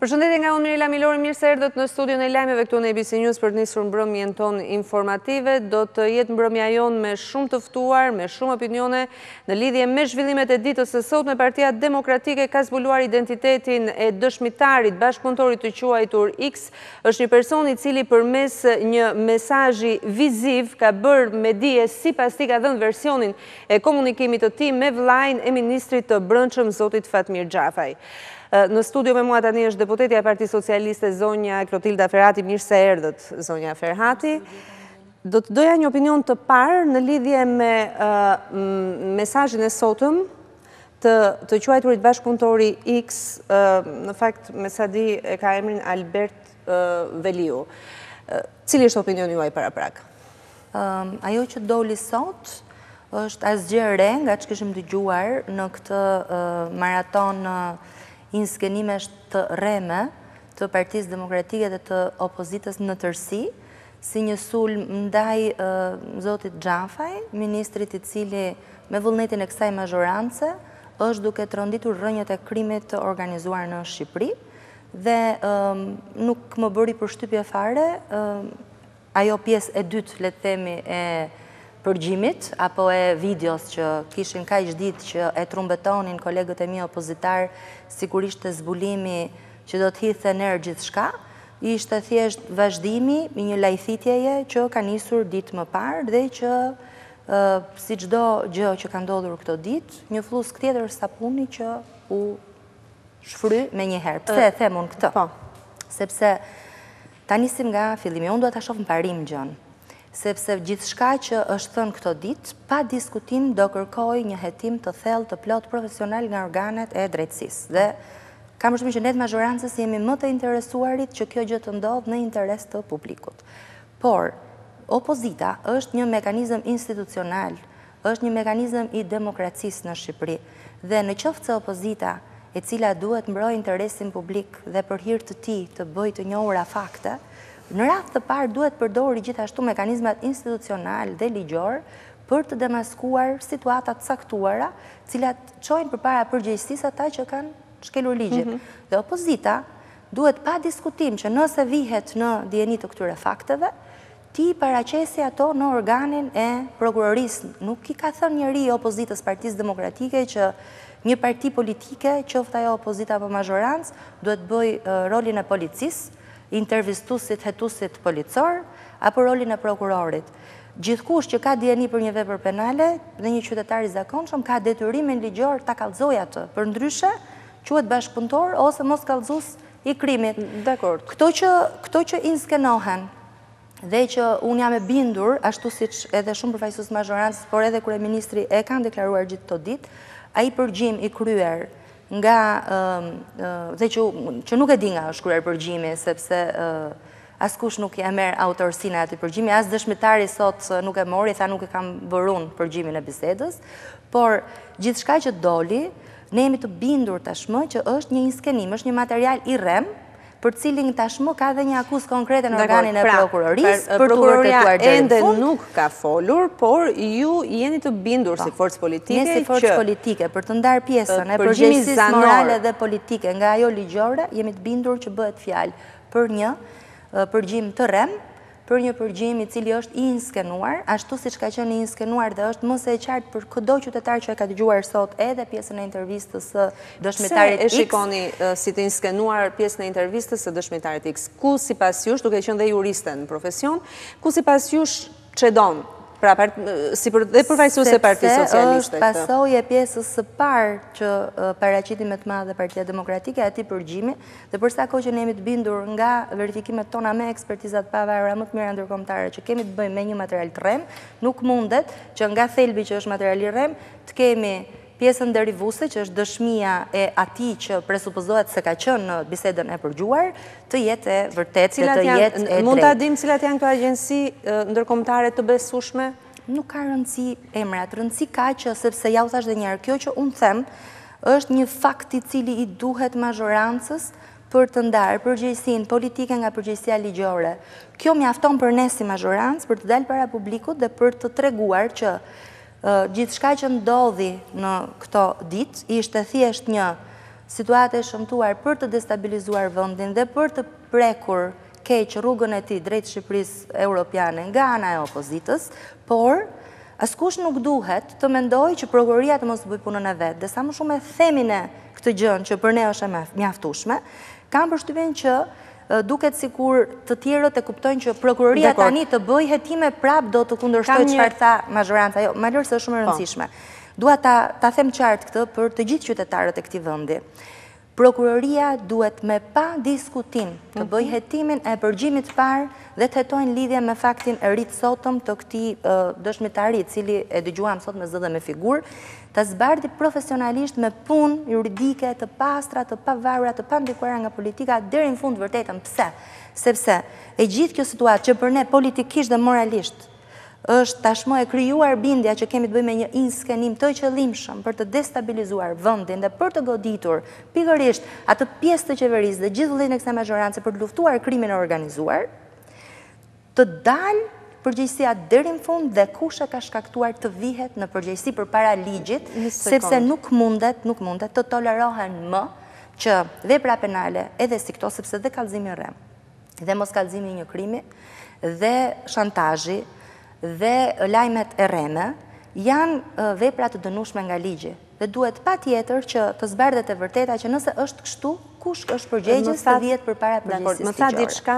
Përshëndetje nga unë Mirela Milori, mirë se erdhët në studion e lajmeve këtu në ABC News për të nisur mbrëmjen tonë informative. Do të jetë mbrëmja jonë me shumë të ftuar, me shumë opinione në lidhje me zhvillimet e ditës së sotme. Partia Demokratike ka zbuluar identitetin e dëshmitarit bashkëpunëtorit të quajtur X. Është një person i cili përmes një mesazhi viziv ka bërë me dije sipas tij ka dhënë versionin e komunikimit të tij me vllain e ministrit të Brendshëm zotit Fatmir Xhafaj. Në studio me mua tani është deputetja e Partisë Socialiste zonja Klotilda Ferhati. Mirë se erdhët, zonja Ferhati. Do të doja një opinion të parë në lidhje me mesazhin e sotëm të quajturit bashkëpunëtori X, në fakt me sa di e ka emrin Albert Veliu. Cili është opinioni juaj paraprak? Ajo që doli sot është asgjë re nga që kishim dëgjuar në këtë maraton inskenimesh të rreme të Partisë Demokratike dhe të opozitës në tërësi, si një sulm ndaj zotit Xhafaj, ministrit i cili me vullnetin e kësaj mazhorance është duke të rënditur rrënjët e krimit të organizuar në Shqipëri, dhe nuk më bëri përshtypje fare ajo pjesë e dytë, le të themi, e përgjimit, apo e videos që kishin kaq ditë që e trumbetonin kolegët e mi opozitar, sigurisht të zbulimi që do të hidhte ner gjithçka, ishte thjesht vazhdimi i një lajthitjeje që ka nisur ditë më parë dhe që si çdo gjë që ka ndodhur këto ditë, një flusk tjetër sapuni që u shfry me një herë. Pse e them unë këtë? Po. Sepse ta nisim nga fillimi. Unë duhet ta shoh në parim gjën. Sepse gjithçka që është thënë këto ditë, pa diskutim do kërkoj një hetim të thellë, të plot profesional nga organet e drejtësisë. Dhe kam përshtypjen që ne të mazhorancës jemi më të interesuarit që kjo gjë të ndodhë në interes të publikut. Por opozita është një mekanizëm institucional, është një mekanizëm i demokracisë në Shqipëri. Dhe në qoftë se opozita, e cila duhet mbrojë interesin publik dhe për hir të tij të bëjë të njohura fakte, në radhë të parë duhet përdori gjithashtu mekanizmat institucional dhe ligjor për të demaskuar situatat caktuara, cilat çojnë përpara përgjegjësisë ata që kanë shkelur ligjin. Dhe opozita duhet pa diskutim që nëse vihet në dijeni të këtyre fakteve, ti paraqesi ato në organin e prokurorisë. Nuk i ka thënë njëri opozitës Partisë Demokratike që një parti politike, qoftë ajo opozita apo mazhorancë, duhet bëjë rolin e policisë, intervistusit, hetusit policor, apo rolin e prokurorit. Gjithkush që ka dijeni për një vepër penale dhe një qytetar i zakonshëm ka detyrimin ligjor ta kallëzojë atë. Përndryshe, quhet bashkëpunëtor ose mos kallëzues i krimit. Dakor. Këto që inskenohen dhe që unë jam e bindur, ashtu siç edhe shumë përfaqësues mazhorancës, por edhe kryeministri e kanë deklaruar gjithë këto ditë, ai përgjim i kryer nga dhe që nuk e di nga është kryer përgjimi, sepse askush nuk ja merr autorsinë e atij përgjimi, as dëshmitari sot nuk e mori, tha nuk e kam bërë unë përgjimin e bisedës, por gjithçka që doli, ne jemi të bindur tashmë që është një inskenim, është një material i rrem, për cilin tashmë ka dhe një akuzë konkrete në organin e prokurorisë, për të vërtetuar deri në fund. Ende nuk ka folur, por ju jeni të bindur si forcë politike. Ne si forcë politike, për të ndarë pjesën e përgjegjësisë morale dhe politike nga ajo ligjore, jemi të bindur që bëhet fjalë për një përgjim të rrem, për një përgjim i cili është i inskenuar, ashtu siç ka qenë i inskenuar dhe është mos e qartë për çdo qytetar që e ka dëgjuar sot edhe pjesën e intervistës së dëshmitarit X. Pse e shikoni si të inskenuar pjesën e intervistës së dëshmitarit X? Ku sipas jush, duke qenë dhe juriste në profesion, ku sipas jush çedon? Pra, si dhe përfaqësuese e Partisë Socialiste. Është pasojë e pjesës së parë që paraqiti me të madhe Partia Demokratike atij përgjimi, dhe për sa kohë që ne jemi të bindur nga verifikimet tona me ekspertizat pavarura më të mira ndërkombëtare që kemi të bëjmë me një material të rrem, nuk mundet që nga thelbi që është material i rrem të kemi pjesën derivuese, që është dëshmia e atij që presupozohet se ka qenë në bisedën e përgjuar, të jetë e vërtetë, të jetë e drejtë. Mund ta dim cilat janë këto agjenci ndërkombëtare të besueshme? Nuk ka rëndësi emrat, rëndësi ka që, sepse ja u thash edhe një herë, kjo që unë them është një fakt i cili i duhet mazhorancës për të ndarë përgjegjësinë politike nga përgjegjësia ligjore. Kjo mjafton për ne si mazhorancë për të dalë para publikut dhe për të treguar që gjithçka që ndodhi në këto ditë ishte thjesht një situate e shëmtuar për të destabilizuar vendin dhe për të prekur keq rrugën e tij drejt Shqipërisë europiane nga ana e opozitës, por askush nuk duhet të mendojë që prokuroria të mos bëj punën e vet. Dhe sa më shumë e themin e këtë gjën që për ne është e mjaftueshme, kam përshtypjen që duket sikur të tjerët e kuptojnë që prokuroria tani të bëjë hetime prap do të kundërshtojë çfarë tha mazhoranca. Jo, malor se është shumë e rëndësishme. Dua ta them qartë këtë për të gjithë qytetarët e këtij vendi. Prokuroria duhet me pa diskutim të bëjë hetimin e përgjimit parë dhe të hetojnë lidhje me faktin e rit sotëm të këtij dëshmitari, i cili e dëgjuam sot me zë dhe me figurë, të zbardhi profesionalisht me punë juridike të pastra, të pavarura, të pandikuara nga politika deri në fund vërtetën. Pse? Sepse e gjithë kjo situatë që për ne politikisht dhe moralisht është tashmë e krijuar bindja që kemi të bëjmë me një inskenim të qëllimshëm për të destabilizuar vendin dhe për të goditur pikërisht atë pjesë të qeverisë dhe gjithë vëllezërin e kësaj majorancë për të luftuar krimin e organizuar, të dalë përgjegjësia deri në fund dhe kush e ka shkaktuar të vihet në përgjegjësi përpara ligjit, sepse nuk mundet të tolerohen më që vepra penale edhe si këto, sepse dhe kallëzimi i rrem, dhe moskallëzimi i një krimi, dhe shantazhi, dhe lajmet e rreme janë vepra të dënueshme nga ligji. Dhe duhet patjetër që të zbardhet e vërteta që nëse është kështu, kush është përgjegjës të vihet përpara përgjegjësisë ligjore. Më tha diçka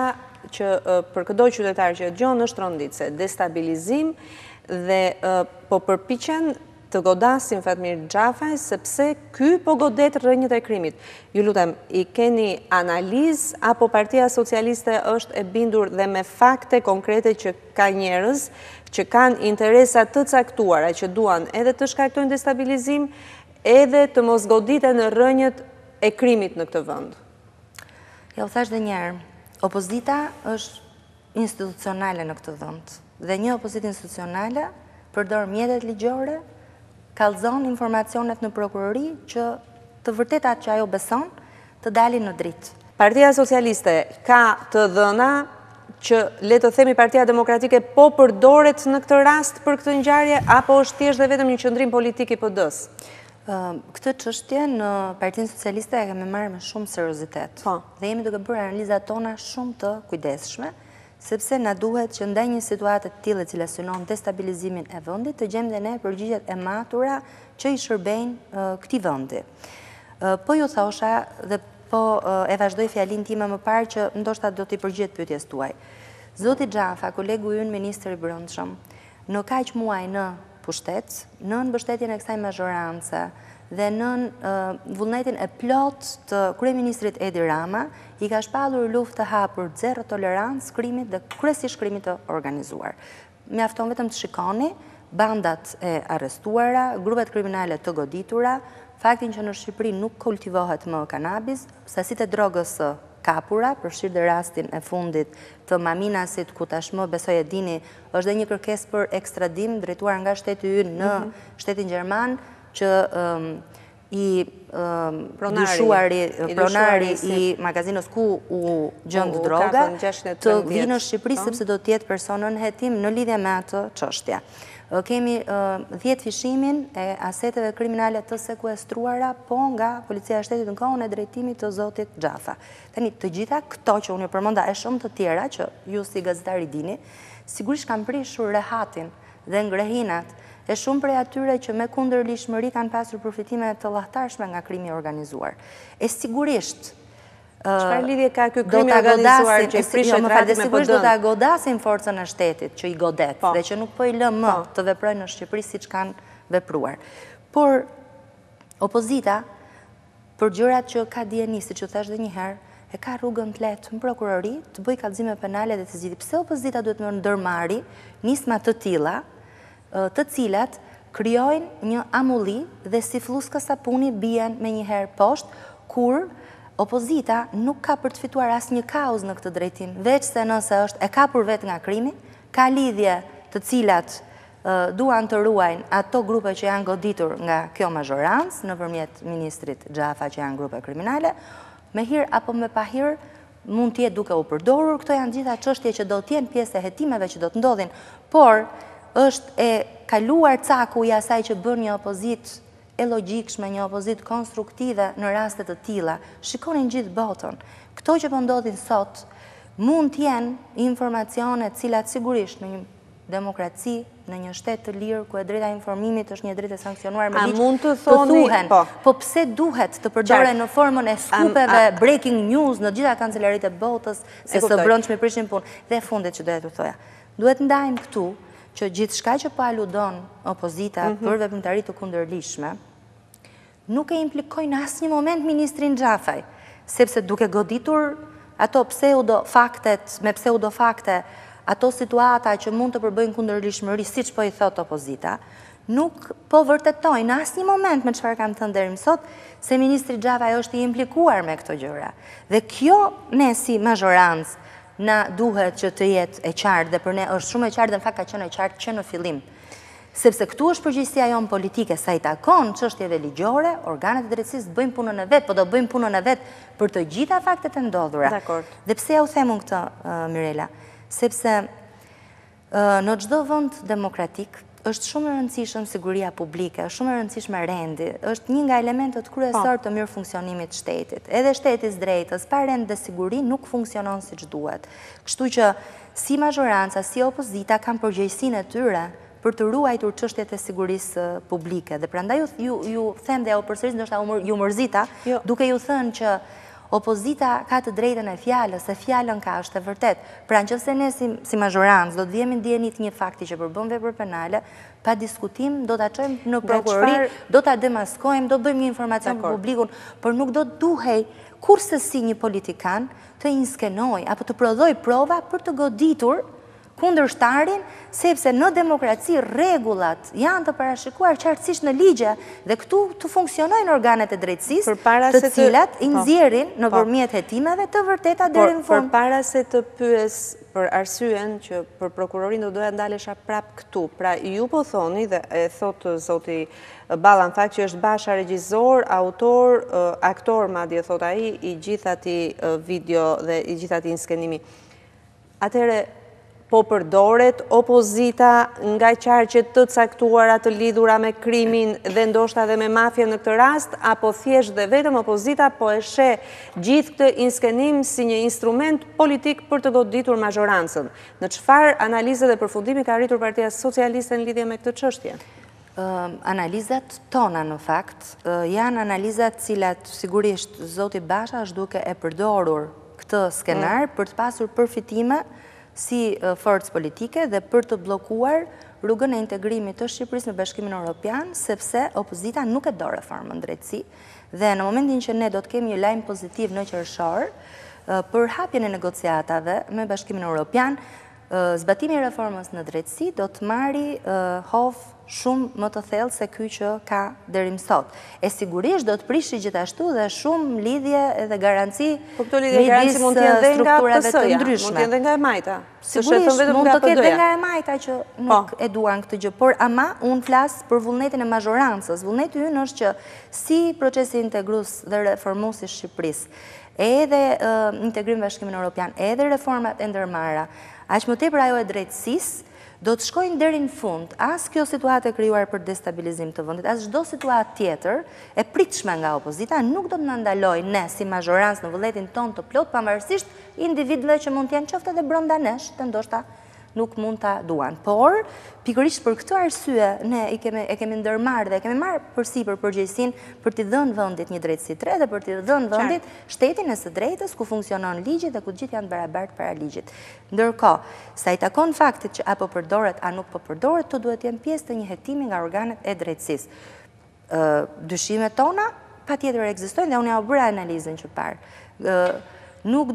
që për çdo qytetar që dëgjon është rënditse, destabilizim dhe po përpiqen të godasin Fatmir Xhafaj sepse ky po godet rrënjët e krimit. Ju lutem, i keni analizë apo Partia Socialiste është e bindur dhe me fakte konkrete që ka njerëz që kanë interesa të caktuara që duan edhe të shkaktojnë destabilizim, edhe të mos goditen në rrënjët e krimit në këtë vend? Ja u thash edhe një herë, opozita është institucionale në këtë vend. Dhe një opozitë institucionale përdor mjetet ligjore, kallëzon informacionet në prokurori që të vërtetat që ajo beson të dalin në dritë. Partia Socialiste ka të dhëna që le të themi Partia Demokratike po përdoret në këtë rast për këtë ngjarje apo është thjesht dhe vetëm një qëndrim politik i PD-s? Këtë çështje në Partinë Socialiste e kemi marrë me shumë seriozitet. Dhe jemi duke bërë analizat tona shumë të kujdesshme, sepse na duhet që ndaj një situate të tillë e cila synon destabilizimin e vendit të gjejmë dhe ne përgjigjet e matura që i shërbejnë këtij vendi. Po ju thosha dhe po e vazhdoj fjalinë time më parë që ndoshta do t'i përgjigjet pyetjes tuaj. Zoti Xhafa, kolegu ynë ministri i Brendshëm, në kaq muaj në pushtet, në mbështetjen e kësaj mazhorance dhe në vullnetin e plot të kryeministrit Edi Rama, i ka shpallur luftë të hapur zero tolerancë krimit dhe kryesisht krimit të organizuar. Mjafton vetëm të shikoni bandat e arrestuara, grupet kriminale të goditura, faktin që në Shqipëri nuk kultivohet më kanabis, sasitë e drogës së kapura, përfshirë dhe rastin e fundit të Maminasit, ku tashmë besoj e dini, është dhe një kërkesë për ekstradim drejtuar nga shteti ynë në shtetin gjerman, që i pronari i magazinës ku u gjëndë droga të vinë në Shqipëri sepse do t'jetë personën hetim në lidhje me atë çështje. Kemi 10 fishimin e aseteve kriminale të sekuestruara po nga Policia e Shtetit në kohën e drejtimit të zotit Xhafa. Tani të gjitha këto që unë përmenda e shumë të tjera që ju si gazetari dini, sigurisht kanë prishur rehatin dhe ngrehinat e shumë prej atyre që me kundërlishmëri kanë pasur përfitime të llahtarshme nga krimi organizuar. E sigurisht çfarë lidhje ka ky krimi organizuar që i prishet ratin me PD-n? Do ta godasin forcën e shtetit që i godet dhe që nuk po i lë më të veprojnë në Shqipëri siç kanë vepruar. Por opozita për gjërat që ka dieni, siç u thash edhe një herë, e ka rrugën të lehtë në prokurori të bëjë kallëzime penale dhe të zgjidhë. Pse opozita duhet të ndërmarrë nisma të tilla, të cilat krijojnë një amulli dhe si flluzka sapuni bien me një herë poshtë, kur opozita nuk ka për të fituar asnjë kauzë në këtë drejtim, veç se nëse është e kapur vetë nga krimi, ka lidhje të cilat duan të ruajnë ato grupe që janë goditur nga kjo mazhorancë nëpërmjet ministrit Xhafa që janë grupe kriminale, me hir apo me pa hir mund të jetë duke u përdorur. Këto janë gjitha çështje që do të jenë pjesë e hetimeve që do të ndodhin, por është e kaluar caku i asaj që bën një opozitë e logjikshme, një opozit konstruktive në rastet të tilla. Shikonin gjithë botën. Këto që po ndodhin sot mund t'jenë informacione cilat sigurisht në një demokraci, në një shtet të lirë, ku e drejta informimit është një drejtë e sankcionuar me ligj, të thuhen, po pse duhet të përdoren në formën e skupeve, breaking news në gjitha kancelarit e botës, se së brëndshme prishin punë. Dhe fundit që dohet të thoja, duhet ndajmë këtu që gjithë shka që po aludon opozita për veprimtari të kundërlishme, nuk e implikojnë asë një moment ministrin Xhafaj, sepse duke goditur ato pseudo-faktet, me pseudo-fakte, ato situata që mund të përbëjnë kundërlishmëri, siç po i thot opozita, nuk po vërtetojnë asë një moment me çfarë kam thënë deri më sot, se ministri Xhafaj është i implikuar me këto gjëra. Dhe kjo ne si mazhorancë na duhet që të jetë e qartë, dhe për ne është shumë e qartë, dhe në fakt ka qenë e qartë që në fillim. Sepse këtu është përgjegjësia jonë politike, sa i takon çështjeve ligjore, organet e drejtësisë bëjnë punën e vet, po do bëjnë punën e vet për të gjitha faktet e ndodhura. Dhe pse ja u them këtë, Mirela? Sepse në çdo vend demokratik është shumë e rëndësishme siguria publike, është shumë e rëndësishme rendi, është një nga elementët kryesor të mirë funksionimit të shtetit. Edhe shteti i drejtës pa rend dhe siguri nuk funksionon siç duhet. Kështu që si mazhoranca, si opozita kanë përgjegjësinë e tyre për të ruajtur çështjet e sigurisë publike. Dhe prandaj ju them dhe u përsëris, ndoshta ju mërzita, duke ju thënë që opozita ka të drejtën e fjalës, se fjalën ka, është e vërtet. Pra nëse ne si mazhorancë do të vjemi ndjenit një fakti që përbën vepër penale, pa diskutim do ta çojmë në prokurori, do ta demaskojmë, do bëjmë një informacion për publikun, por nuk do të duhej kurse si një politikan të inskenoj apo të prodhoj prova për të goditur kundërshtarin, sepse në demokraci rregullat janë të parashikuar qartësisht në ligje dhe këtu të funksionojnë organet e drejtësisë, të cilat i nxjerrin nëpërmjet hetimeve të vërteta deri në fund. Përpara se të pyes për arsyen që për prokurorin do doja ndalesha prap këtu. Pra ju po thoni dhe e thot zoti Balla në fakt që është basha regjisor, autor, aktor madje thot ai i gjithati video dhe i gjithati inskenimi. Atëherë po përdoret opozita nga qarqet të caktuara të lidhura me krimin dhe ndoshta dhe me mafia në këtë rast, apo thjesht dhe vetëm opozita po e sheh gjithë këtë inskenim si një instrument politik për të goditur mazhorancën? Në çfarë analize dhe përfundimi ka arritur Partia Socialiste në lidhje me këtë çështje? Analizat tona në fakt janë analizat cilat sigurisht zoti Basha është duke e përdorur këtë skenar për të pasur përfitime si forcë politike dhe për të blokuar rrugën e integrimit të Shqipërisë në Bashkimin Evropian, sepse opozita nuk e do reformën drejtësi dhe në momentin që ne do të kemi një lajm pozitiv në qershor për hapjen e negociatave me Bashkimin Evropian, zbatimi i reformës në drejtësi do të marri hovë shumë më të thellë se ky që ka deri më sot. E sigurisht do të prishi gjithashtu dhe shumë lidhje dhe garanci midis strukturave të ndryshme. Mund të jenë dhe nga e majta. Sigurisht mund të ketë dhe nga e majta që nuk e duan këtë gjë, por ama unë flas për vullnetin e mazhorancës. Vullneti ynë është që si procesi integrues dhe reformues i Shqipërisë, edhe integrimi në Bashkimin Evropian, edhe reformat e ndërmarra, aq më tepër ajo e drejtësisë, do të shkojnë deri në fund, as kjo situatë e krijuar për destabilizim të vendit, as çdo situatë tjetër e pritshme nga opozita nuk do të na ndalojë ne si mazhorancë në vullnetin ton të plot, pavarësisht individëve që mund të jenë qoftë edhe brenda nesh, të ndoshta nuk mund ta duan. Por pikërisht për këtë arsye ne e kemi ndërmarrë dhe kemi marrë përsipër përgjegjësinë për t'i dhënë vendit një drejtësi tre dhe për t'i dhënë vendit shtetin e së drejtës ku funksionon ligji dhe ku gjithë janë barabartë para ligjit. Ndërkohë, sa i takon faktit që apo përdoret a nuk po përdoret, to duhet të jenë pjesë të një hetimi nga organet e drejtësisë. Dyshimet tona patjetër ekzistojnë dhe unë ja u bëra analizën që parë. Nuk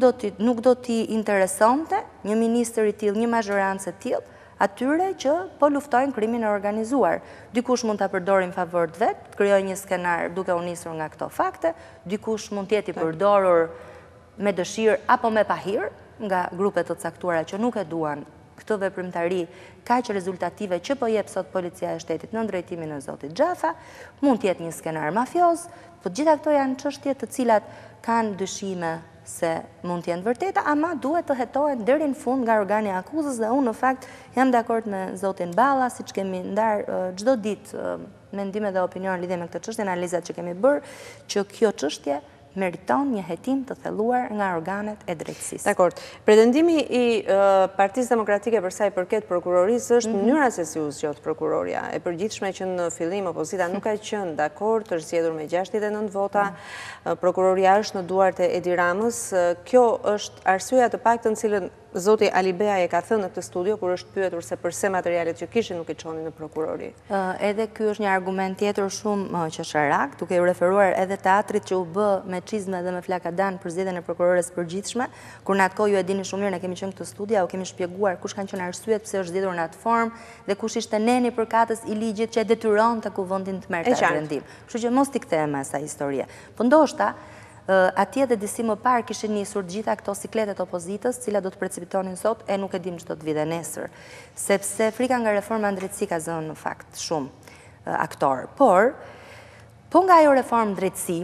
do t'i interesonte një ministër i tillë, një mazhorancë e tillë, atyre që po luftojnë krimin e organizuar. Dikush mund ta përdorë në favor të vet, krijojë një skenar duke u nisur nga këto fakte, dikush mund të jetë i përdorur me dëshirë apo me pahir nga grupe të caktuara që nuk e duan këtë veprimtari kaq rezultative që po jep sot policia e shtetit në drejtimin e zotit Xhafa, mund të jetë një skenar mafioz, po gjitha këto janë çështje të cilat kanë dyshime se mund t'jenë vërteta, ama duhet të hetohen deri në fund nga organi akuzës dhe unë në fakt jam dakord me zotin Balla, siç kemi ndarë çdo ditë mendime dhe opinion lidhje me këtë çështje, analizat që kemi bërë, që kjo çështje meriton një hetim të thelluar nga organet e drejtësisë. Dakor. Pretendimi i Partisë Demokratike për sa i përket prokurorisë është mënyra se si u zgjodh prokuroria. E përgjithshme që në fillim opozita nuk ka qenë dakord, është zgjedhur me 69 vota. Prokuroria është në duart e Edi Ramës. Kjo është arsyeja të paktën cilën zoti Ali Bea e ka thënë në këtë studio kur është pyetur se përse materialet që kishin nuk i çonin në prokurori. Edhe ky është një argument tjetër shumë qesharak, duke u referuar edhe teatrit që u bë me çizme dhe me flakadan për zgjedhjen e prokurores përgjithshme, kur në atë kohë ju e dini shumë mirë, ne kemi qenë këtë studio, u kemi shpjeguar kush kanë qenë arsyet pse është zgjedhur në atë formë dhe kush ishte neni përkatës i ligjit që e detyronte kuvendin të merrte atë vendim. Kështu që mos t'i kthehemi asaj historie. Po ndoshta atje dhe disi më parë kishin nisur gjitha këto sikletet opozitës, cilat do të precipitonin sot, e nuk e dim çdo të vijë nesër, sepse frika nga reforma drejtësi ka zënë në fakt shumë aktor. Por, po nga ajo reformë drejtësi,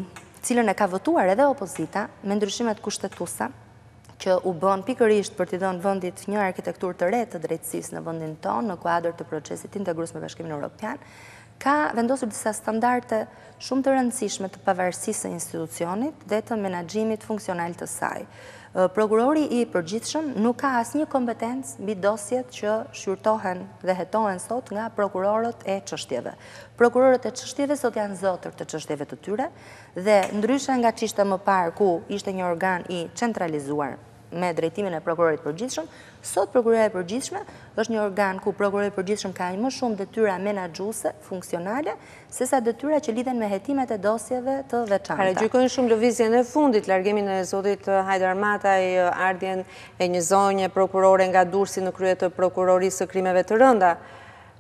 cilën e ka votuar edhe opozita, me ndryshimet kushtetuese, që u bën pikërisht për t'i dhënë vendit një arkitekturë të re të drejtësisë në vendin tonë, në kuadër të procesit integrues me Bashkimin Evropian, ka vendosur disa standarde shumë të rëndësishme të pavarësisë së institucionit dhe të menaxhimit funksional të saj. Prokurori i përgjithshëm nuk ka asnjë kompetencë mbi dosjet që shqyrtohen dhe hetohen sot nga prokurorët e çështjeve. Prokurorët e çështjeve sot janë zotër të çështjeve të tyre dhe ndryshe nga ç'ishte më parë ku ishte një organ i centralizuar me drejtimin e prokurorit përgjithshëm, sot prokuroria e përgjithshme është një organ ku prokurori i përgjithshëm ka më shumë detyra menaxhuese, funksionale, sesa detyra që lidhen me hetimet e dosjeve të veçanta. Paragjykojnë shumë lëvizjen e fundit, largimin e zotit Hajdar Mataj, ardhjen e një zonje prokurore nga Durrësi në krye të prokurorisë së krimeve të rënda.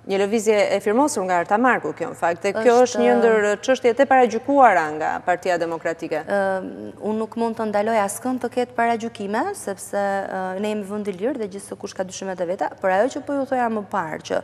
Një lëvizje e firmosur nga Arta Marku, kjo në fakt, e kjo është një ndër çështjet e paragjykuara nga Partia Demokratike. Unë nuk mund të ndaloj askënd të ketë paragjykime, sepse ne jemi vend i lirë dhe gjithë kush ka dyshimet e veta, por ajo që po ju thoja më parë që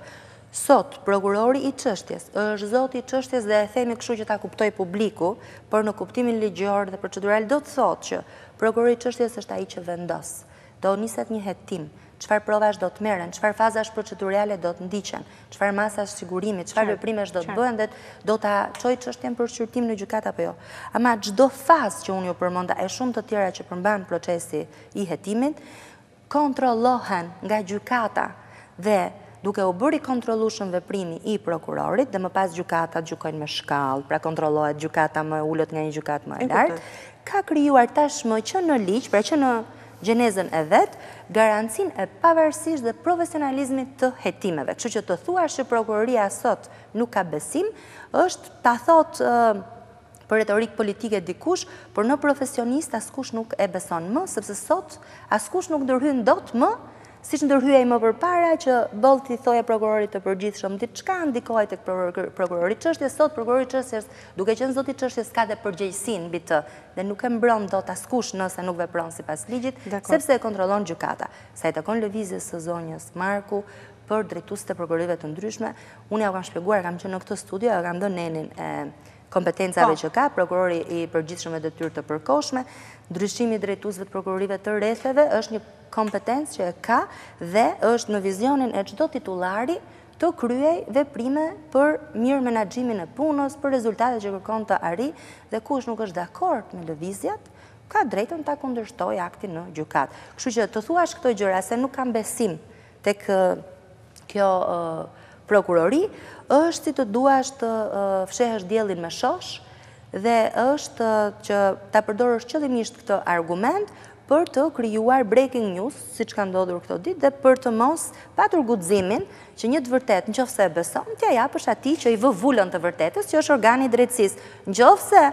sot prokurori i çështjes është zoti i çështjes dhe e themi kështu që ta kuptoj publiku, por në kuptimin ligjor dhe procedural do të thotë që prokurori i çështjes është ai që vendos. Do niset një hetim, çfarë provash do të merren, çfarë fazash procedurale do të ndiqen, çfarë masash sigurimi, çfarë veprimesh do të bëhen dhe do ta çojë çështjen për shqyrtim në gjykatë apo jo. Ama çdo fazë që unë ju përmenda e shumë të tjera që përmban procesi i hetimit, kontrollohen nga gjykata dhe duke u bërë i kontrollueshëm veprimi i prokurorit dhe më pas gjykatat gjykojnë me shkallë, pra kontrollohet gjykata më ulët nga një gjykatë më e lartë, ka krijuar tashmë që në ligj, pra që në gjenezën e vetë, garancin e pavarësisht dhe profesionalizmit të hetimeve. Kështu që të thuash që prokuroria sot nuk ka besim, është ta thot për retorik politike dikush, por në profesionist askush nuk e beson më, sepse sot askush nuk ndërhyn dot më, siç ndërhyej më përpara që bollti thoja prokurorit të përgjithshëm diçka ndikohej tek prokurori i çështjes, sot prokurori i çështjes, duke qenë zoti i çështjes, ka dhe përgjegjësinë mbi të dhe nuk e mbron dot askush nëse nuk vepron sipas ligjit, sepse e kontrollon gjykata. Sa i takon lëvizjes së zonjës Marku për drejtuesit e prokurorive të ndryshme, unë ja kam shpjeguar, kam qenë në këtë studio, ja kam dhënë nenin e kompetencave që ka, prokurori i përgjithshëm me detyrë të përkohshme, ndryshimi i drejtuesve të prokurorive të rrethave është një kompetencë që e ka dhe është në vizionin e çdo titullari të kryej veprime për mirë menaxhimin e punës, për rezultatet që kërkon të arrijë dhe kush nuk është dakord me lëvizjet, ka drejtën ta kundërshtojë aktin në gjykatë. Kështu që të thuash këto gjëra se nuk kam besim tek kjo prokurori, është si të duash të fshehesh diellin me shosh dhe është që ta përdorësh qëllimisht këtë argument për të krijuar breaking news, siç ka ndodhur këto ditë, dhe për të mos patur guximin që një të vërtetë, nëse e beson, t'ia japësh atij që i vë vulën të vërtetës, që është organi i drejtësisë. Nëse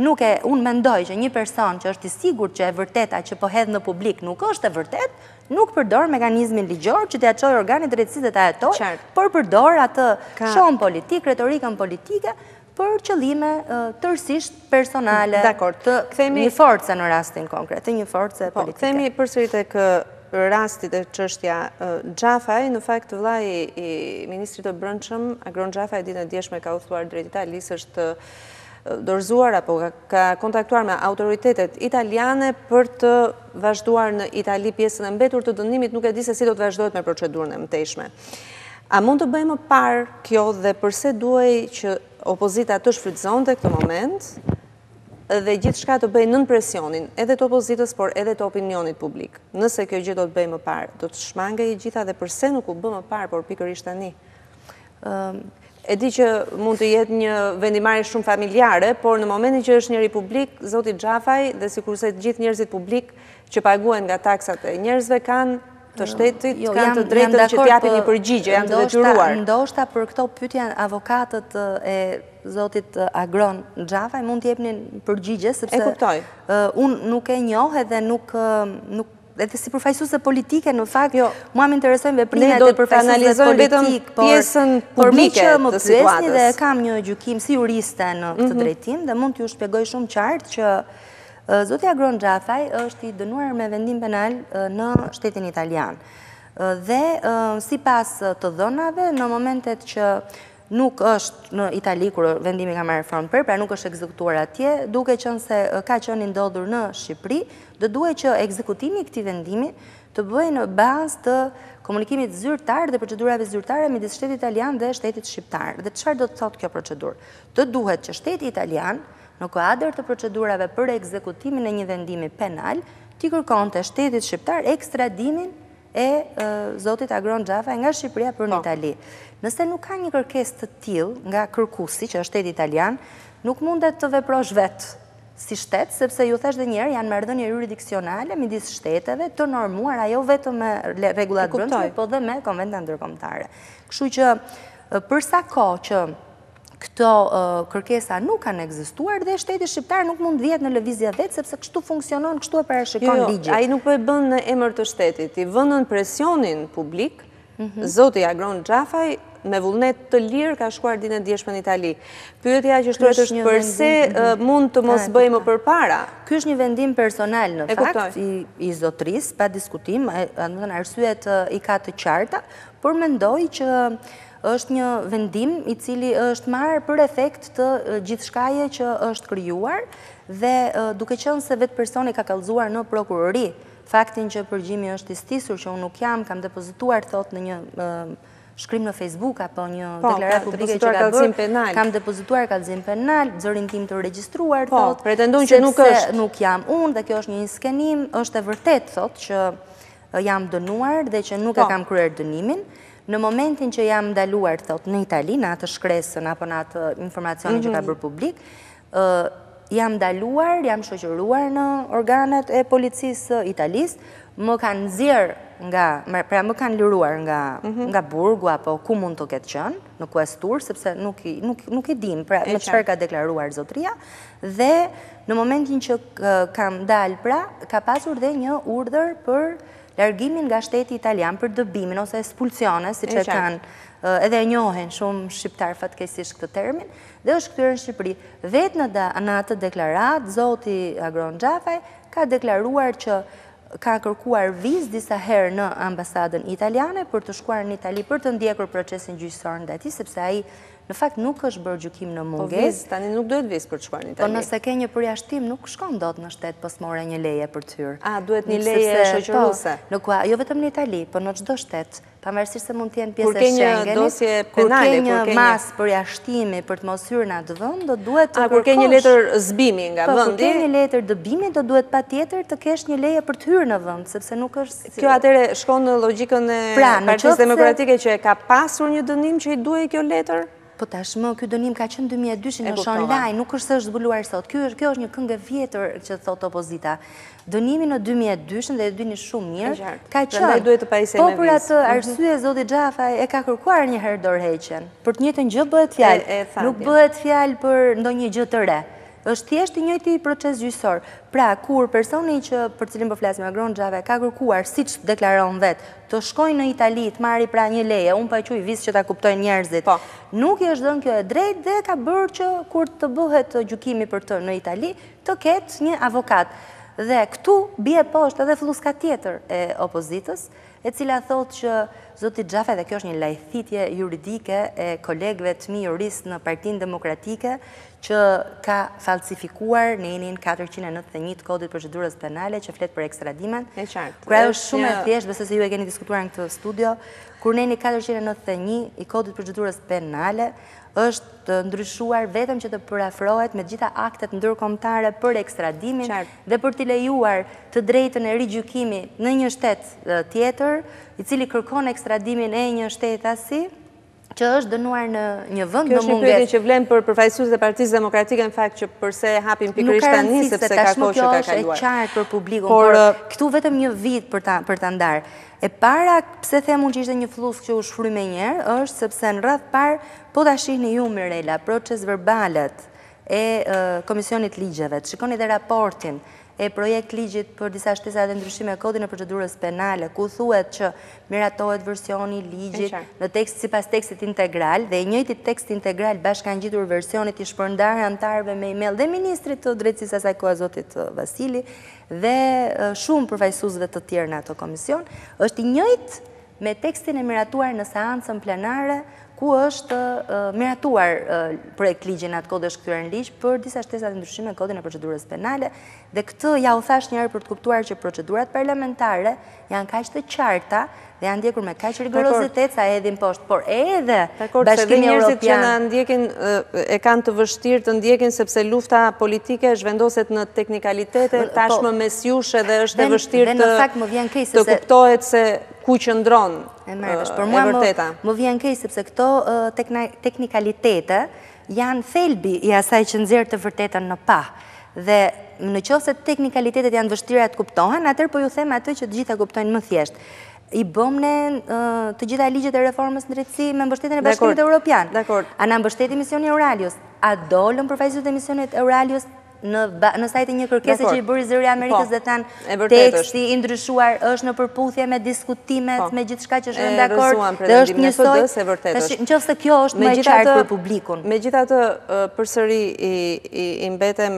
nuk e, unë mendoj që një person që është i sigurt që e vërteta që po hedh në publik nuk është e vërtetë, nuk përdor mekanizmin ligjor që t'ia çojë organit drejtësisë dhe ta hetojë, por përdor atë shon politik, retorikën politike për qëllime tërësisht personale të një force në rastin konkret, të një force politike. Kthehemi përsëri tek rasti dhe çështja Xhafaj, në fakt vllai i ministrit të Brendshëm, Agron Xhafaj, ditën e djeshme ka udhëtuar drejt Italisë, është dorëzuar apo ka kontaktuar me autoritetet italiane për të vazhduar në Itali pjesën e mbetur të dënimit, nuk e di se si do të vazhdojt me procedurën e mëtejshme. A mund të bëjmë parë kjo dhe përse duhej që opozita të shfrytëzonte këtë moment dhe gjithë shka të bëjë nën presionin edhe të opozitës, por edhe të opinionit publik. Nëse kjo gjë do të bëjmë parë, do të shmangej gjitha dhe përse nuk u bëmë parë, por pikërisht tani? E di që mund të jetë një vendimarrje shumë familjare, por në momentin që është një republik, zoti Xhafaj dhe sikurse të gjithë njerëzit publik që paguhen nga taksat e njerëzve kanë të shtetit, kanë të drejtën që t'japin një përgjigje, janë të detyruar. Ndoshta për këto pyetje avokatët e zotit Agron Xhafaj mund t'jepnin përgjigje, sepse unë nuk e njoh edhe nuk edhe si përfaqësuese politike, në fakt, mua më interesojnë veprimet e përfaqësuesve politik, por me që më pyesni dhe kam një gjykim si juriste në këtë drejtim dhe mund t'ju shpjegoj shumë qartë që zoti Agron Xhafaj është i dënuar me vendim penal në shtetin italian. Dhe sipas të dhënave, në momentet që nuk është në Itali, kur vendimi ka marrë formë pra nuk është ekzekutuar atje, duke qenë se ka qenë i ndodhur në Shqipëri, do duhet që ekzekutimi i këtij vendimi të bëhej në bazë të komunikimit zyrtar dhe procedurave zyrtare midis shtetit italian dhe shtetit shqiptar. Dhe çfarë do të thotë kjo procedurë? Të duhet që shteti italian, në kuadër të procedurave për ekzekutimin e një vendimi penal, t'i kërkonte shtetit shqiptar ekstradimin e zotit Agron Xhafaj nga Shqipëria për në Itali. Nëse nuk ka një kërkesë të tillë nga kërkuesi, që është shteti italian, nuk mundet të veprosh vetë si shtet, sepse ju thash dhe njerë, janë marrëdhënie jurisdiksionale midis shteteve të normuar ajo vetëm me rregullat brendshme, po dhe me konvente ndërkombëtare. Kështu që për sa kohë që këto kërkesa nuk kanë ekzistuar dhe shteti shqiptar nuk mund vjet në lëvizje vetë, sepse kështu funksionon, kështu e parashikon ligji. Ai nuk po e bën në emër të shtetit, i vën në presionin publik, zoti Agron Xhafaj me vullnet të lirë ka shkuar ditën e djeshme në Itali. Pyetja që shtrohet është përse mund të mos bëjmë përpara? Ky është një vendim personal në fakt i zotris, pa diskutim, arsyet i ka të qarta, por mendoj që është një vendim i cili është marrë për efekt të gjithçkaje që është krijuar dhe duke qenë se vetë personi ka kallëzuar në prokurori faktin që përgjimi është i stisur, që unë nuk jam, kam depozituar thot në një shkrim në Facebook apo një deklaratë publike që ka bërë, kam depozituar kallëzim penal, zërin tim të regjistruar, thot, pretendon që nuk është. Nuk jam unë dhe kjo është një skenim, është e vërtet, thot, që jam dënuar dhe që nuk e kam kryer dënimin. Në momentin që jam ndaluar, thot, në Itali, në atë shkresën apo në atë informacionin që ka bërë publik, jam ndaluar, jam shoqëruar në organet e policisë italisë, më kanë nxjerr pra më kanë liruar nga burgu apo ku mund të ketë qenë, në kuestur, sepse nuk i dim, pra me çfarë ka deklaruar zotria, dhe në momentin që kam dalë, pra ka pasur dhe një urdhër për largimin nga shteti italian për dëbimin ose expulsione, siç e kanë edhe e njohin shumë shqiptar fatkeqësisht këtë termin, dhe është kthyer në Shqipëri. Vetë në atë deklaratë, zoti Agron Xhafaj ka deklaruar që ka kërkuar vizë disa herë në ambasadën italiane për të shkuar në Itali për të ndjekur procesin gjyqësor ndaj tij, sepse ai në fakt nuk është bërë gjykim në mungesë. Po vizë, tani nuk duhet vizë për të shkuar në Itali. Po nëse ke një përjashtim, nuk shkon dot në shtet pas more një leje për të hyrë. Duhet një leje shoqëruese. Jo vetëm në Itali, po në çdo shtet. Pavarësisht se mund të jenë pjesë e Schengenit, kur ke një mas përjashtimi për të mos hyrë në atë vend, do duhet të kërkosh. Kur ke një letër zbimi nga vendi. Kur ke një letër dëbimi, do duhet patjetër të kesh një leje për të hyrë në vend, sepse nuk është. Kjo atëre shkon në logjikën e Partisë Demokratike që ka pasur një dënim që i duhej kjo letër? Po tashmë, ky dënim ka qenë 2002 në online, nuk është se është zbuluar sot. Kjo është një këngë vjetër që thot opozita. Dënimi në 2002 dhe e dini shumë mirë, ka qenë. Po për atë arsye zoti Xhafaj e ka kërkuar një herë dorëheqjen. Për të njëjtën gjë bëhet fjalë. Nuk bëhet fjalë për ndonjë gjë të re. Është thjesht i njëjti proces gjyqësor. Pra, kur personi që për cilin po flasim, Agron Xhafaj, ka kërkuar, siç deklaron vetë, të shkojnë në Itali, të marri pra një leje, unë pa quaj vizë që ta kuptojnë njerëzit. Nuk i është dhënë kjo e drejtë dhe ka bërë që kur të bëhet gjykimi për të në Itali, të ketë një avokat. Dhe këtu bie poshtë edhe flluska tjetër e opozitës, e cila thotë që zoti Xhafa, dhe kjo është një lajthitje juridike e kolegëve të mi juristë në Partinë Demokratike, që ka falsifikuar në enin 491 të kodit procedurës penale që flet për ekstradimin. Kur ajo është shumë e thjeshtë, besoj se ju e keni diskutuar në këtë studio, kur në enin 491 i kodit procedurës penale është ndryshuar vetëm që të përafrohet me gjitha aktet ndërkombëtare për ekstradimin dhe për t'i lejuar të drejtën e rigjykimi në një shtet tjetër, i cili kërkon ekstradimin e një shtetasi që është dënuar në një vend në mungesë. Kjo është një pyetje që vlen për përfaqësuesit e Partisë Demokratike, në fakt që përse hapin pikërisht tani sepse ka kohë që ka kaluar. Kjo është e qartë për publikun, por këtu vetëm një vit për ta ndarë. E para, pse them unë që ishte një fllus që u shfrymë me njerë, është sepse në radh parë, po ta shihni ju Mirela, proces verbalet e Komisionit Ligjeve, të shikoni dhe raportin e projekt ligjit për disa shtesa dhe ndryshime e kodin e procedurës penale, ku thuhet që miratohet versioni ligjit në tekst sipas tekstit integral, dhe i njëjti tekst integral bashkë kanë gjitur versionit i shpërndarë antarëve me email dhe ministrit të drejtësisë asaj kohe zotit Vasili dhe shumë përfaqësuesve të tjerë në ato komision, është i njëjtë me tekstin e miratuar në seancën plenare ku është miratuar projekt ligji në atë kodë është kthyer në ligj për disa shtesa dhe ndryshime në kodin e procedurës penale, dhe këtë ja u thash një herë për të kuptuar që procedurat parlamentare janë kaq të qarta dhe janë ndjekur me kaq rigorozitet sa hedhin poshtë, por edhe Bashkimi Evropian që na Evropian ndjekin e kanë të vështirë të ndjekin sepse lufta politike zhvendoset në teknikalitete, tashmë mes jush edhe është e vështirë të kuptohet se ku qëndron e vërteta. Më vjen keq sepse këto teknikalitete janë thelbi i asaj që nxjerr të vërtetën në pa. Dhe në qoftë se teknikalitetet janë vështira të kuptohen, atëherë po ju them atë që të gjitha kuptojnë më thjesht. I bëm ne të gjitha ligjet e reformës në drejtësi me mbështetjen e Bashkimit Evropian. A na mbështeti misioni Euralius? A dolën përfaqësuesit e misionit Euralius në sajtin një kërkese që i bëri Zëri i Amerikës dhe thanë teksti i ndryshuar është në përputhje me diskutimet, me gjithçka që është dakord dhe është njësoj. Nëse kjo është më e qartë për publikun. Megjithatë, përsëri i mbetem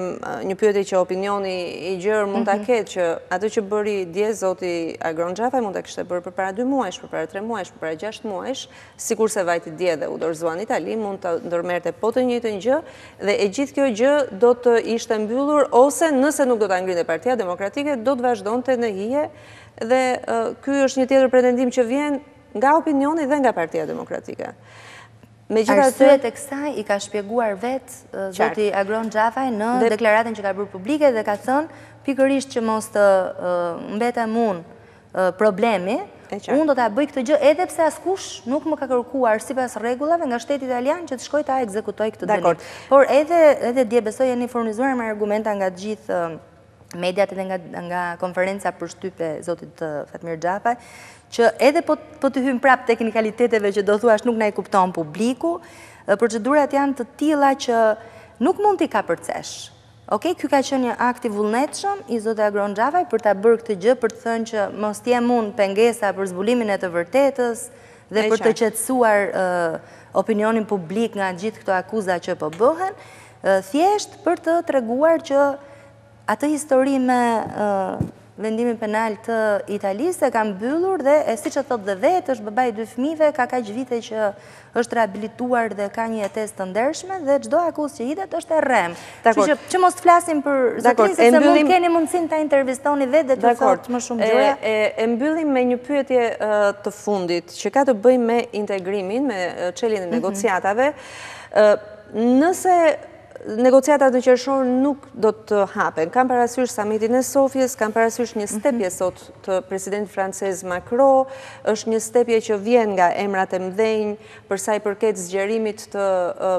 një pyetje që opinioni i gjerë mund ta ketë, që atë që bëri dje zoti Agron Xhafaj mund ta kishte bërë përpara 2 muajsh, përpara 3 muajsh, përpara 6 muajsh, sikurse vajti dje dhe u dorëzua në Itali, mund ta ndërmerrte po të njëjtën gjë dhe e gjithë kjo gjë do të ishte mbyllur, ose nëse nuk do ta ngrinte Partia Demokratike, do të vazhdonte në hije, dhe ky është një tjetër pretendim që vjen nga opinioni dhe nga Partia Demokratike. Arsyet e kësaj i ka shpjeguar vetë zoti Agron Xhafaj në deklaratën që ka bërë publike dhe ka thënë pikërisht që mos të mbetem unë problemi, unë do ta bëj këtë gjë edhe pse askush nuk më ka kërkuar sipas rregullave nga shteti italian që të shkoj ta ekzekutoj këtë dënim. Por edhe dje besoj jeni furnizuar me argumenta nga të gjithë mediat edhe nga konferenca për shtypje zotit Fatmir Xhafaj, që edhe po të hym prap teknikaliteteve që do thuash nuk na i kupton publiku, procedurat janë të tilla që nuk mund t'i kapërcesh. Okej, ky ka qenë një akt i vullnetshëm i zotit Agron Xhafaj për ta bërë këtë gjë, për të thënë që mos t'jem unë pengesa për zbulimin e të vërtetës dhe për të qetësuar opinionin publik nga gjithë këto akuza që po bëhen, thjesht për të treguar që atë histori me vendimin penal të Italisë e ka mbyllur dhe siç e thot dhe vetë, është babai 2 fëmijëve, ka kaq vite që është rehabilituar dhe ka një jetesë të ndershme dhe çdo akuzë që hitet është e rrem. Kështu që mos të flasim për zotin sepse mund keni mundësinë ta intervistoni vetë dhe të thotë më shumë gjëra. E mbyllim me një pyetje të fundit që ka të bëjë me integrimin, me çeljen e negociatave. Nëse negociatat në qershor nuk do të hapen, kam parasysh samitin e Sofjes, kam parasysh një stepje sot të presidentit francez Macron, është një stepje që vjen nga emrat e mdhenj për sa i përket zgjerimit të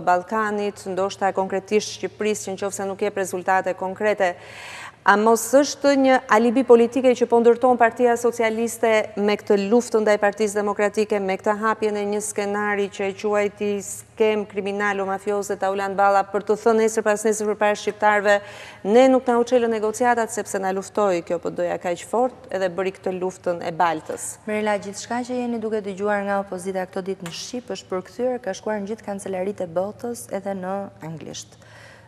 Ballkanit, ndoshta konkretisht Shqipërisë që nëse nuk jep rezultate konkrete. A mos është një alibi politike që po ndërton Partia Socialiste me këtë luftën ndaj Partisë Demokratike, me këtë hapjen e një skenari që e quajti skem kriminalo-mafioze Tauland Balla për të thënë nesër pas nesër përpara shqiptarëve, ne nuk na u çelën negociatat sepse na luftoi kjo PD-ja kaq fort edhe bëri këtë luftën e Baltës. Mirela, gjithçka që jeni duke dëgjuar nga opozita këto ditë në Shqip është përkthyer, ka shkuar në gjithë kancelaritë e botës edhe në anglisht.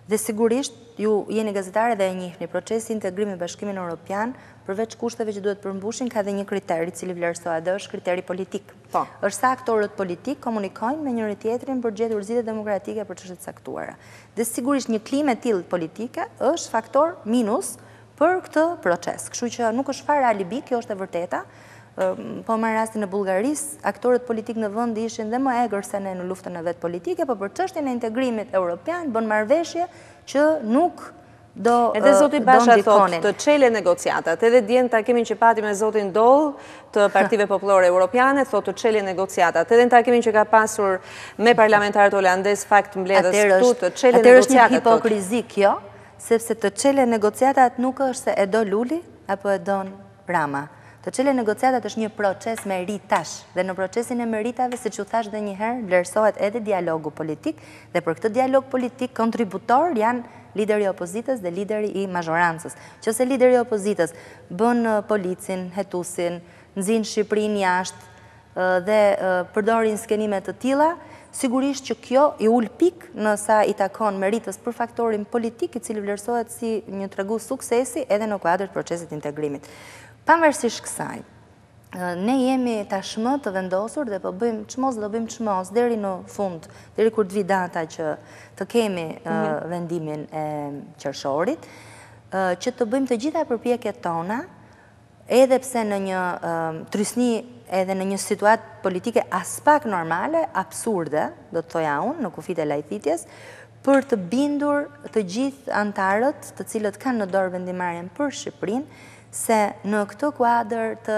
Dhe sigurisht, ju jeni gazetare dhe e njihni, procesi integrimi Bashkimin Evropian, përveç kushteve që duhet përmbushin, ka dhe një kriter i cili vlerësohet dhe është kriteri politik. Është sa aktorët politik komunikojnë me njëri tjetrin për gjetur zgjidhje demokratike për çështjet caktuara. Dhe sigurisht një klimë e tillë politike është faktor minus për këtë proces. Kështu që nuk është fare alibi, kjo është e vërteta. Po marr rastin e Bullgarisë, aktorët politik në vend ishin dhe më egër se ne në luftën e vet politike, por për çështjen e integrimit evropian bën marrëveshje që nuk do edhe zoti Basha thotë të çelë negociatat. Edhe djen takimin që pati me zotin Doll të Partive Popullore Europiane thotë të çelë negociatat. Edhe në takimin që ka pasur me parlamentarët holandez fakt mbledhës këtu të çelë negociatat. Atëherë është një hipokrizi kjo, sepse të çelë negociatat nuk është se e do Luli apo e don Rama. Të çelë negociatat është një proces meritash dhe në procesin e meritave, siç u thash edhe një herë, vlerësohet edhe dialogu politik dhe për këtë dialog politik kontributor janë lideri i opozitës dhe lideri i mazhorancës. Nëse lideri i opozitës bën policin, hetusin, nxin Shqipërinë jashtë dhe përdorin skenime të tilla, sigurisht që kjo i ul pik në sa i takon meritës për faktorin politik, i cili vlerësohet si një tregues suksesi edhe në kuadër të procesit integrimit. Pavarësisht kësaj, ne jemi tashmë të vendosur dhe po bëjmë çmos do bëjmë çmos deri në fund, deri kur të vi data që të kemi vendimin e qershorit, që të bëjmë të gjitha përpjekjet tona, edhe pse në një trysni edhe në një situatë politike as pak normale, absurde, do të thoja unë, në kufit e lajthitjes, për të bindur të gjithë antarët të cilët kanë në dorë vendimarrjen për Shqipërinë, se në këtë kuadër të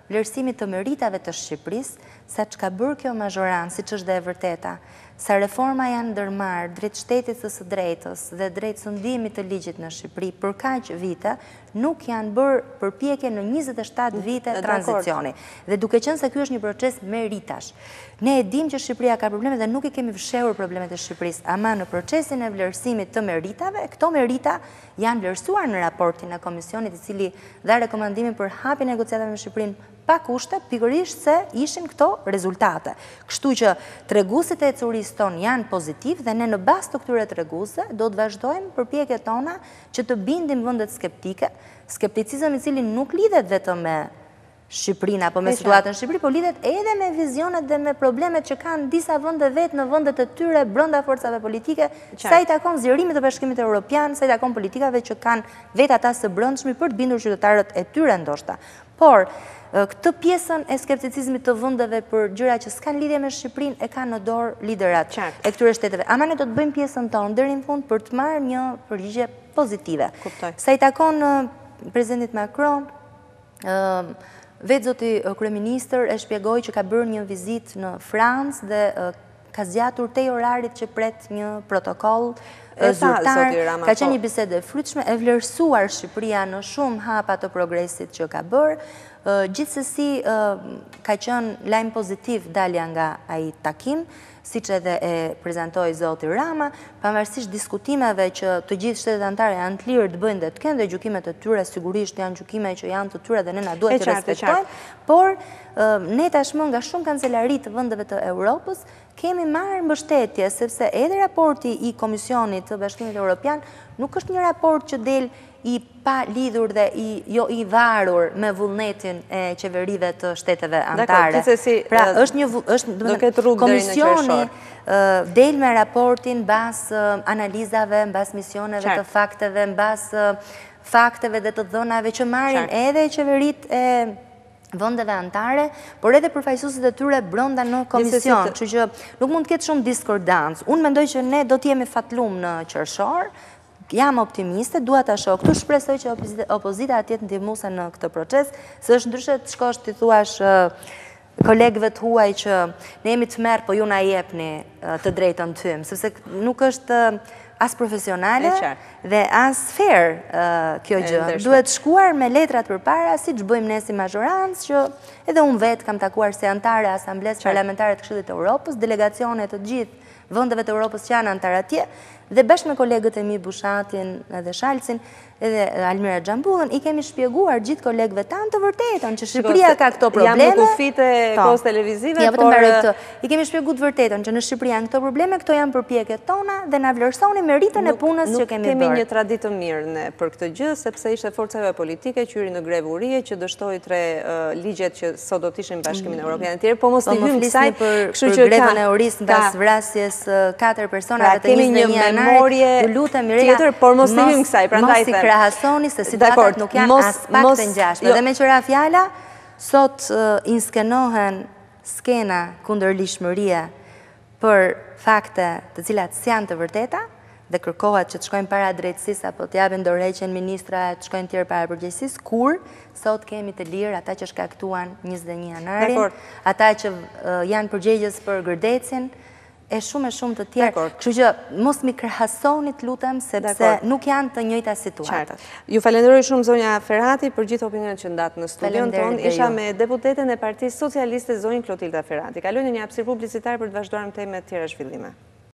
vlerësimit të meritave të Shqipërisë, sa çka bërë kjo mazhorancë, siç është dhe e vërteta, sa reforma janë ndërmarrë drejt shtetit së drejtës dhe drejt sundimit të ligjit në Shqipëri për kaq vite, nuk janë bërë përpjekje në 27 vite tranzicioni. Dhe duke qenë se ky është një proces meritash, ne e dimë që Shqipëria ka probleme dhe nuk i kemi fshehur problemet e Shqipërisë, ama në procesin e vlerësimit të meritave, këto merita janë vlerësuar në raportin e komisionit i cili dha rekomandimin për hapjen e negociatave me Shqipërinë pa kushte, pikërisht se ishin këto rezultate. Kështu që treguesit e ecurisë tonë janë pozitiv dhe ne në bazë të këtyre treguesve do të vazhdojmë përpjekjet tona që të bindim vendet skeptike, skepticizëm i cili nuk lidhet vetëm me Shqipërinë apo me situatën në Shqipëri, por lidhet edhe me vizionet dhe me problemet që kanë disa vende vetë në vendet e tyre brenda forcave politike, sa i takon zgjerimit të Bashkimit Evropian, sa i takon politikave që kanë vetë ata së brendshmi për të bindur qytetarët e tyre ndoshta. Por këtë pjesën e skepticizmit të vendeve për gjëra që s'kan lidhje me Shqipërinë e kanë në dorë liderat e këtyre shteteve. Ama ne do të bëjmë pjesën tonë deri në fund për të marrë një përgjigje pozitive. Sa i takon presidentit Macron, vetë zoti kryeministër e shpjegoi që ka bërë një vizitë në Francë dhe ka zgjatur tej orarit që pret një protokoll zyrtar, ka qenë një bisedë e frytshme, e vlerësuar Shqipëria në shumë hapa të progresit që ka bërë. Gjithsesi ka qenë lajm pozitiv dalja nga ai takim, siç edhe e prezantoi zoti Rama, pavarësisht diskutimeve që të gjithë shtetet anëtare janë të lirë të bëjnë dhe të kenë dhe gjykimet e tyre sigurisht janë gjykime që janë të tyre dhe ne na duhet të respektojmë, por ne tashmë nga shumë kancelarit të vendeve të Europës kemi marrë mbështetje sepse edhe raporti i Komisionit të Bashkimit Evropian nuk është një raport që del i pa lidhur dhe jo i varur me vullnetin e qeverive të shteteve anëtare. Pra është komisioni del me raportin mbas analizave, mbas misioneve të fakteve, mbas fakteve dhe të dhënave që marrin edhe qeverit e vendeve anëtare, por edhe përfaqësuesit e tyre brenda në komision, kështu që nuk mund të ketë shumë diskordancë. Unë mendoj që ne do të jemi fatlum në qershor. Jam optimiste, dua ta shoh. Këtu shpresoj që opozita të jetë ndihmuese në këtë proces, se është ndryshe të shkosh ti thuash kolegëve të huaj që ne jemi të merr, po ju na jepni të drejtën tym, sepse nuk është as profesionale dhe as fair kjo gjë. Duhet shkuar me letrat përpara, siç bëjmë ne si mazhorancë, që edhe unë vetë kam takuar si antare Asamblesë Parlamentare të Këshillit të Evropës, delegacione të gjithë vendeve të Evropës që janë antar atje, Dhe bashkë me kolegët e mi Bushatin dhe Shalcin edhe Almira Xhambullën, i kemi shpjeguar gjithë kolegëve tanë të vërtetën që Shqipëria ka këto probleme. Jam në kufite kohës televizive, i kemi shpjeguar të vërtetën që në Shqipëri janë këto probleme, këto janë përpjekjet tona dhe na vlerësoni meritën e punës që kemi bërë. Nuk kemi një traditë të mirë ne për këtë gjë, sepse ishte forca juaj politike që hyri në grevë urie, që dështoi 3 ligjet që sot do të ishin në Bashkimin Evropian e tjerë, po mos i hym kësaj, kështu që grevën e urisë mbas vrasjes 4 personave të 21 janarit. Ju lutem tjetër, por mos i hym kësaj, prandaj them. Mos i krahasoni se situatat nuk janë as pak të ngjashme. Dhe me qëra fjala, sot inskenohen skena kundërlishmërie për fakte të cilat s'janë të vërteta dhe kërkohet që të shkojnë para drejtësisë apo të japin dorëheqjen ministra, të shkojnë tjerë para përgjegjësisë, kur sot kemi të lirë ata që shkaktuan 21 janarin, ata që janë përgjegjës për Gërdecin, e shumë të tjerë. Kështu që mos mi krahasoni, të lutem, sepse nuk janë të njëjta situatat. Ju falenderoj shumë zonja Ferhati për gjithë opinionet që ndatë në studion tonë. Isha me deputeten e Partisë Socialiste zonjën Klotilda Ferhati. Kalojnë një hapësirë publicitare për të vazhduar në temat tjera zhvillime.